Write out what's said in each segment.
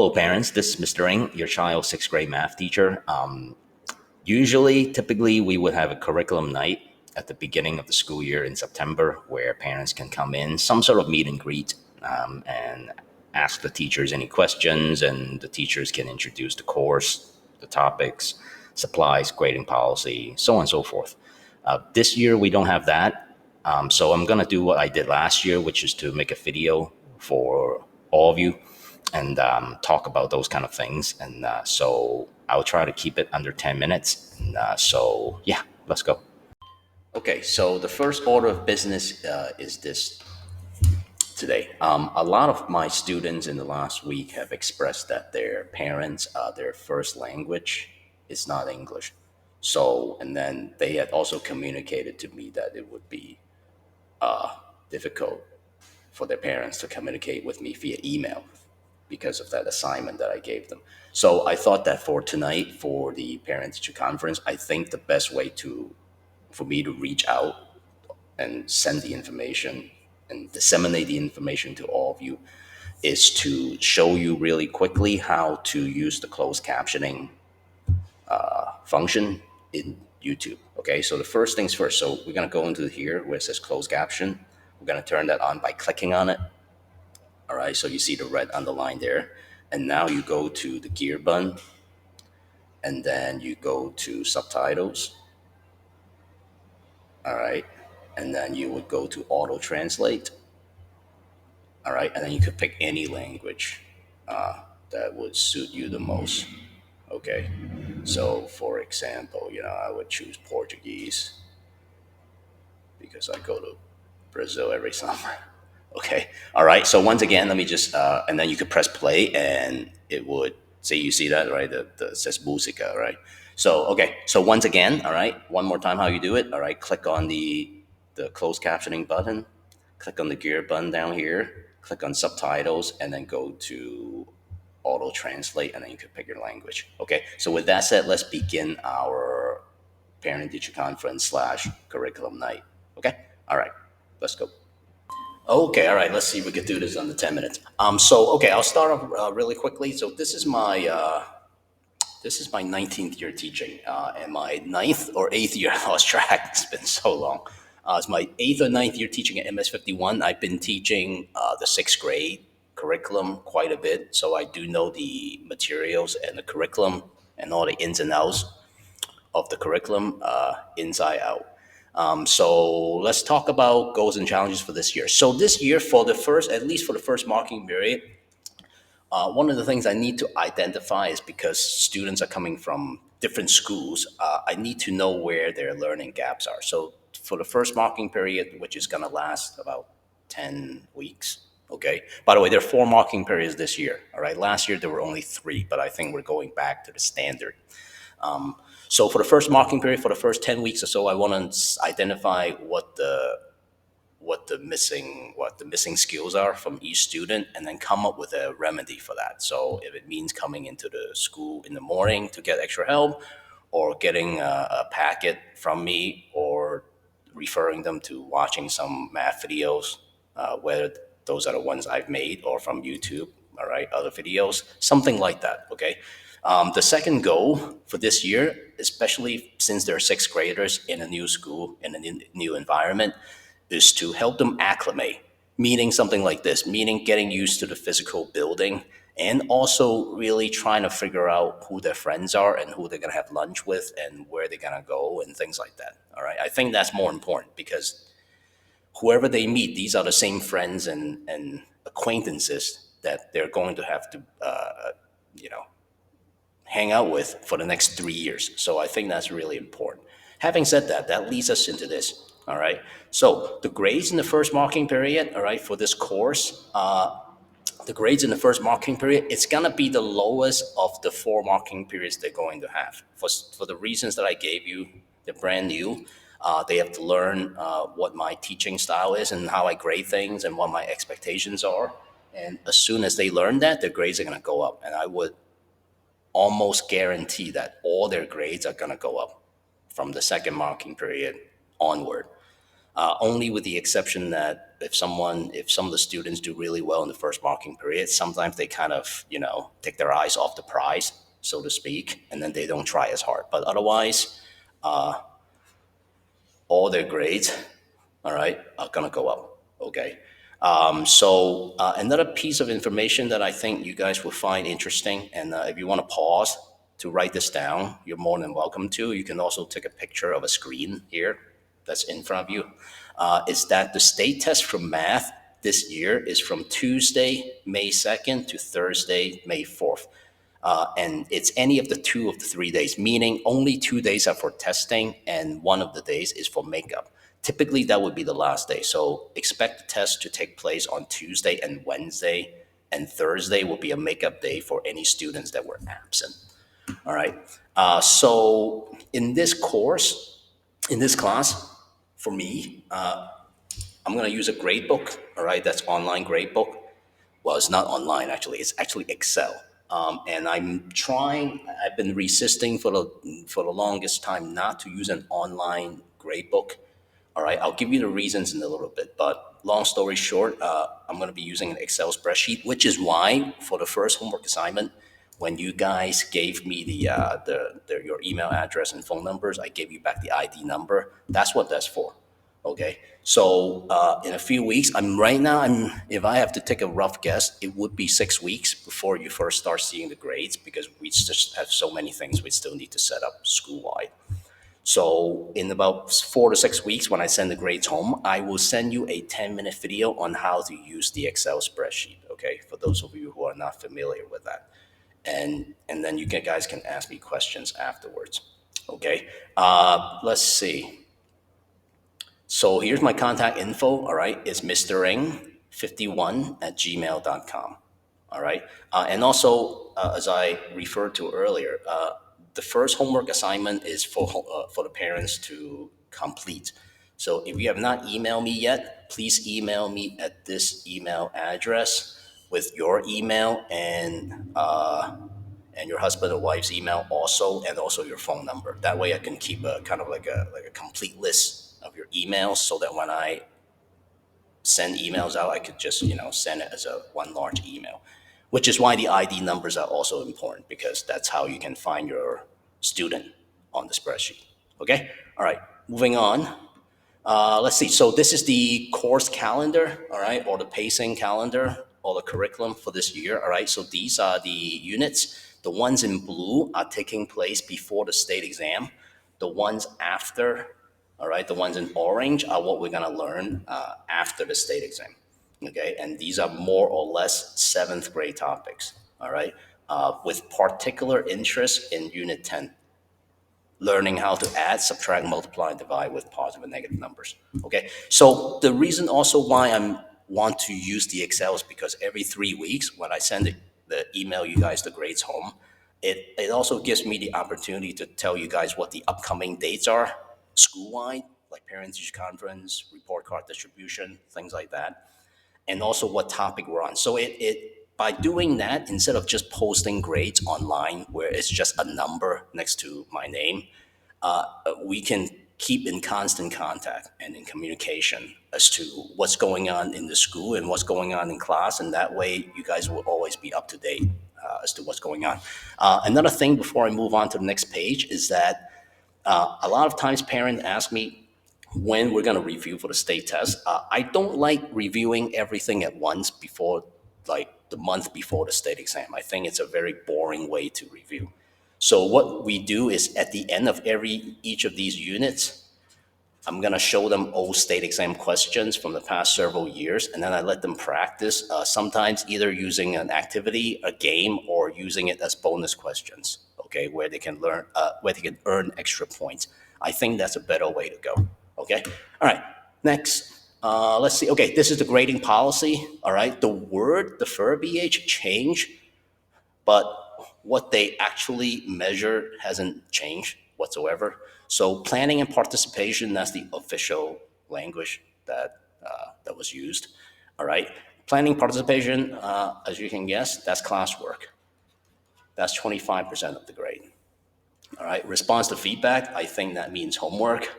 Hello, parents. This is Mr. Ng, your child's sixth grade math teacher. Typically, we would have a curriculum night at the beginning of the school year in September where parents can come in, some sort of meet and greet, and ask the teachers any questions, and the teachers can introduce the course, the topics, supplies, grading policy, so on and so forth. This year, we don't have that. So I'm going to do what I did last year, which is to make a video for all of you and talk about those kind of things. And so I'll try to keep it under 10 minutes. And so, yeah, let's go. Okay, so the first order of business is this today. A lot of my students in the last week have expressed that their parents, their first language is not English. So, and then they had also communicated to me that it would be difficult for their parents to communicate with me via email because of that assignment that I gave them. So I thought that for tonight, for the parent teacher conference, I think the best way to for me to reach out and send the information and disseminate the information to all of you is to show you really quickly how to use the closed captioning function in YouTube. Okay, so the first things first. So we're gonna go into here where it says closed caption. We're gonna turn that on by clicking on it. All right, so you see the red underline there. And now you go to the gear button and then you go to subtitles. All right, and then you would go to auto translate. All right, and then you could pick any language that would suit you the most. Okay, so for example, I would choose Portuguese because I go to Brazil every summer. Okay. All right. So once again, let me just, and then you could press play and it would say, you see that, right? It says música, right? So, okay. So once again, all right, one more time how you do it. All right. Click on the closed captioning button, click on the gear button down here, click on subtitles, and then go to auto translate, and then you can pick your language. Okay. So with that said, let's begin our parent teacher conference slash curriculum night. Okay. All right. Let's go. Okay, all right. Let's see if we can do this under 10 minutes. So okay, I'll start off really quickly. So this is my 19th year teaching, and my ninth or eighth year. I lost track. It's been so long. It's my eighth or ninth year teaching at MS 51. I've been teaching the sixth grade curriculum quite a bit, so I do know the materials and the curriculum and all the ins and outs of the curriculum inside out. So let's talk about goals and challenges for this year. So this year, at least for the first marking period, one of the things I need to identify is because students are coming from different schools, I need to know where their learning gaps are. So for the first marking period, which is going to last about 10 weeks, okay? By the way, there are 4 marking periods this year, all right? Last year, there were only 3, but I think we're going back to the standard. So for the first marking period, for the first 10 weeks or so, I want to identify what the missing skills are from each student, and then come up with a remedy for that. So if it means coming into the school in the morning to get extra help, or getting a packet from me, or referring them to watching some math videos, whether those are the ones I've made or from YouTube, all right, other videos, something like that, okay? The second goal for this year, especially since they're sixth graders in a new school, in a new environment, is to help them acclimate, meaning something like this, meaning getting used to the physical building, and also really trying to figure out who their friends are and who they're going to have lunch with and where they're going to go and things like that. All right. I think that's more important because whoever they meet, these are the same friends and acquaintances that they're going to have to, you know, hang out with for the next 3 years. So I think that's really important. Having said that, that leads us into this. All right. So the grades in the first marking period, all right, for this course, the grades in the first marking period, it's going to be the lowest of the 4 marking periods they're going to have. For the reasons that I gave you, they're brand new. They have to learn what my teaching style is and how I grade things and what my expectations are. And as soon as they learn that, their grades are going to go up. And I would almost guarantee that all their grades are going to go up from the second marking period onward. Only with the exception that if some of the students do really well in the first marking period, sometimes they kind of, take their eyes off the prize, so to speak, and then they don't try as hard. But otherwise, all their grades, all right, are gonna go up. Okay. Another piece of information that I think you guys will find interesting, and if you want to pause to write this down, you're more than welcome to. You can also take a picture of a screen here that's in front of you. Is that the state test for math this year is from Tuesday, May 2nd to Thursday, May 4th. And it's any of the 2 of the 3 days, meaning only 2 days are for testing and one of the days is for makeup. Typically, that would be the last day. So expect the test to take place on Tuesday and Wednesday, and Thursday will be a makeup day for any students that were absent. All right. So in this class, for me, I'm going to use a grade book. All right, that's online grade book. Well, it's not online actually. It's actually Excel. And I've been resisting for the longest time not to use an online grade book. All right, I'll give you the reasons in a little bit. But long story short, I'm going to be using an Excel spreadsheet, which is why for the first homework assignment, when you guys gave me your email address and phone numbers, I gave you back the ID number. That's what that's for. Okay. So in a few weeks, if I have to take a rough guess, it would be 6 weeks before you first start seeing the grades because we just have so many things we still need to set up school wide. So in about 4 to 6 weeks, when I send the grades home, I will send you a 10-minute video on how to use the Excel spreadsheet. Okay, for those of you who are not familiar with that, and then guys can ask me questions afterwards. Okay, let's see. So here's my contact info. All right, it's Mr. Ing51 at gmail.com. All right, and also as I referred to earlier, the first homework assignment is for the parents to complete. So if you have not emailed me yet, please email me at this email address with your email and your husband or wife's email also, and also your phone number. That way, I can keep a kind of like a complete list of your emails, so that when I send emails out, I could just send it as a one large email. Which is why the ID numbers are also important because that's how you can find your student on the spreadsheet. Okay, all right. Moving on. Let's see. So this is the course calendar, all right, or the pacing calendar, or the curriculum for this year, all right. So these are the units. The ones in blue are taking place before the state exam. The ones after, all right, the ones in orange are what we're gonna learn after the state exam. Okay, and these are more or less seventh grade topics. All right, with particular interest in Unit 10, learning how to add, subtract, multiply, and divide with positive and negative numbers. Okay, so the reason also why I want to use the Excel is because every 3 weeks, when I send the email you guys the grades home, it also gives me the opportunity to tell you guys what the upcoming dates are school wide, like parent teacher conference, report card distribution, things like that, and also what topic we're on. So it by doing that, instead of just posting grades online where it's just a number next to my name, we can keep in constant contact and in communication as to what's going on in the school and what's going on in class, and that way you guys will always be up to date as to what's going on. Another thing before I move on to the next page is that a lot of times parents ask me when we're going to review for the state test. I don't like reviewing everything at once before, like the month before the state exam. I think it's a very boring way to review. So what we do is at the end of each of these units, I'm going to show them old state exam questions from the past several years, and then I let them practice, sometimes either using an activity, a game, or using it as bonus questions, okay, where they can earn extra points. I think that's a better way to go, okay? All right, next. Let's see. Okay, this is the grading policy. All right, the verbiage change, but what they actually measure hasn't changed whatsoever. So planning and participation, that's the official language that was used. All right. Planning participation, as you can guess, that's classwork. That's 25% of the grade. All right. Response to feedback, I think that means homework.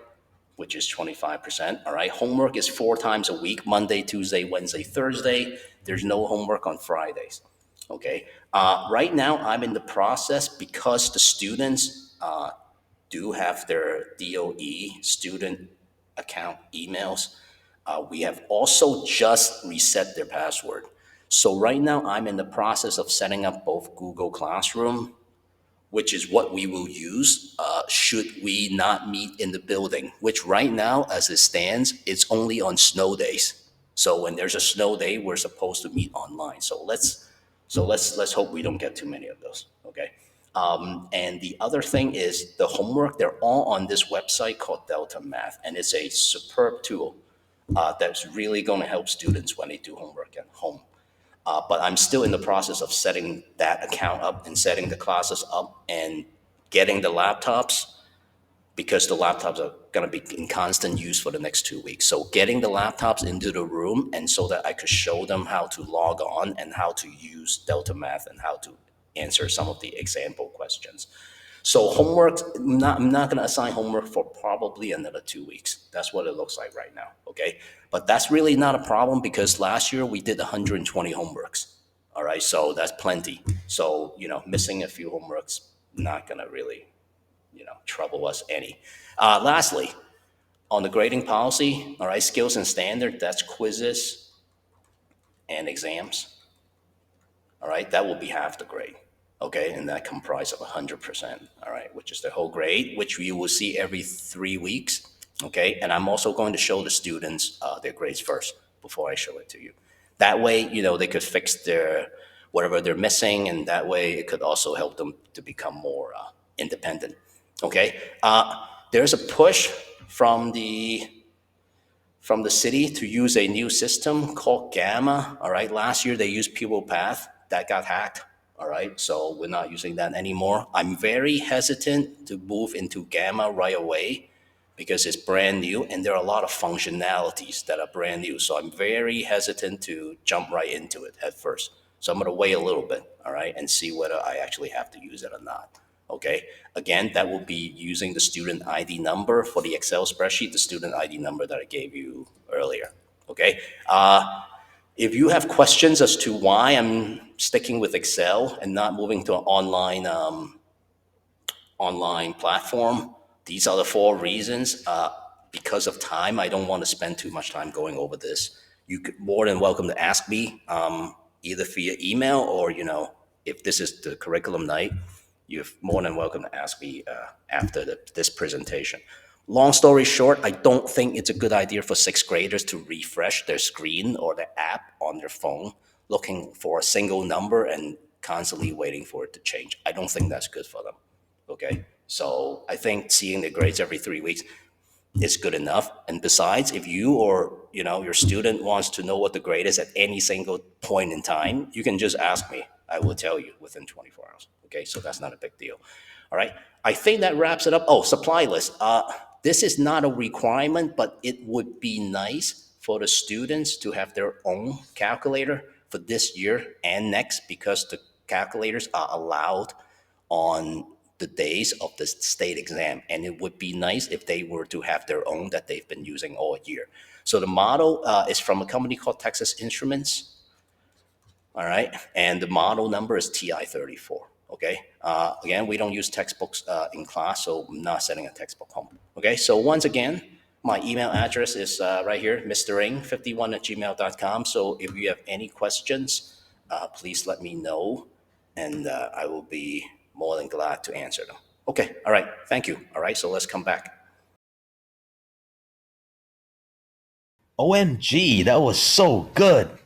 which is 25%. All right. Homework is 4 times a week: Monday, Tuesday, Wednesday, Thursday. There's no homework on Fridays. Okay. Right now, I'm in the process because the students do have their DOE student account emails. We have also just reset their password. So right now, I'm in the process of setting up both Google Classroom, which is what we will use should we not meet in the building, which right now, as it stands, it's only on snow days. So when there's a snow day, we're supposed to meet online. So let's hope we don't get too many of those. Okay. And the other thing is the homework. They're all on this website called Delta Math, and it's a superb tool that's really going to help students when they do homework at home. But I'm still in the process of setting that account up and setting the classes up and getting the laptops, because the laptops are going to be in constant use for the next 2 weeks. So getting the laptops into the room, and so that I could show them how to log on and how to use Delta Math and how to answer some of the example questions. So homework, I'm not going to assign homework for probably another 2 weeks. That's what it looks like right now. Okay. But that's really not a problem because last year we did 120 homeworks. All right. So that's plenty. So, missing a few homeworks, not going to really, trouble us any. Lastly, on the grading policy, all right, skills and standard, that's quizzes and exams. All right, that will be half the grade. Okay, and that comprises of 100%. All right, which is the whole grade, which you will see every 3 weeks. Okay, and I'm also going to show the students their grades first before I show it to you. That way, they could fix their whatever they're missing, and that way it could also help them to become more independent. Okay, there's a push from the city to use a new system called Gamma. All right. Last year they used Pupil Path. That got hacked. All right. So we're not using that anymore. I'm very hesitant to move into Gamma right away because it's brand new and there are a lot of functionalities that are brand new. So I'm very hesitant to jump right into it at first. So I'm going to wait a little bit. All right. And see whether I actually have to use it or not. Okay. Again, that will be using the student ID number for the Excel spreadsheet, the student ID number that I gave you earlier. Okay. If you have questions as to why I'm sticking with Excel and not moving to an online platform, these are the 4 reasons. Because of time, I don't want to spend too much time going over this. You could more than welcome to ask me, either via email or, if this is the curriculum night, you're more than welcome to ask me after this presentation. Long story short, I don't think it's a good idea for sixth graders to refresh their screen or the app on their phone looking for a single number and constantly waiting for it to change. I don't think that's good for them. Okay. So I think seeing the grades every 3 weeks is good enough. And besides, if you or your student wants to know what the grade is at any single point in time, you can just ask me. I will tell you within 24 hours. Okay, so that's not a big deal. All right, I think that wraps it up. Oh, supply list. This is not a requirement, but it would be nice for the students to have their own calculator for this year and next, because the calculators are allowed on the days of the state exam. And it would be nice if they were to have their own that they've been using all year. So the model is from a company called Texas Instruments. All right. And the model number is TI-34. Okay. Again, we don't use textbooks in class, so I'm not sending a textbook home. Okay. So once again, my email address is right here, mring51@gmail.com. So if you have any questions, please let me know, and I will be more than glad to answer them. Okay. All right. Thank you. All right. So let's come back. OMG, that was so good.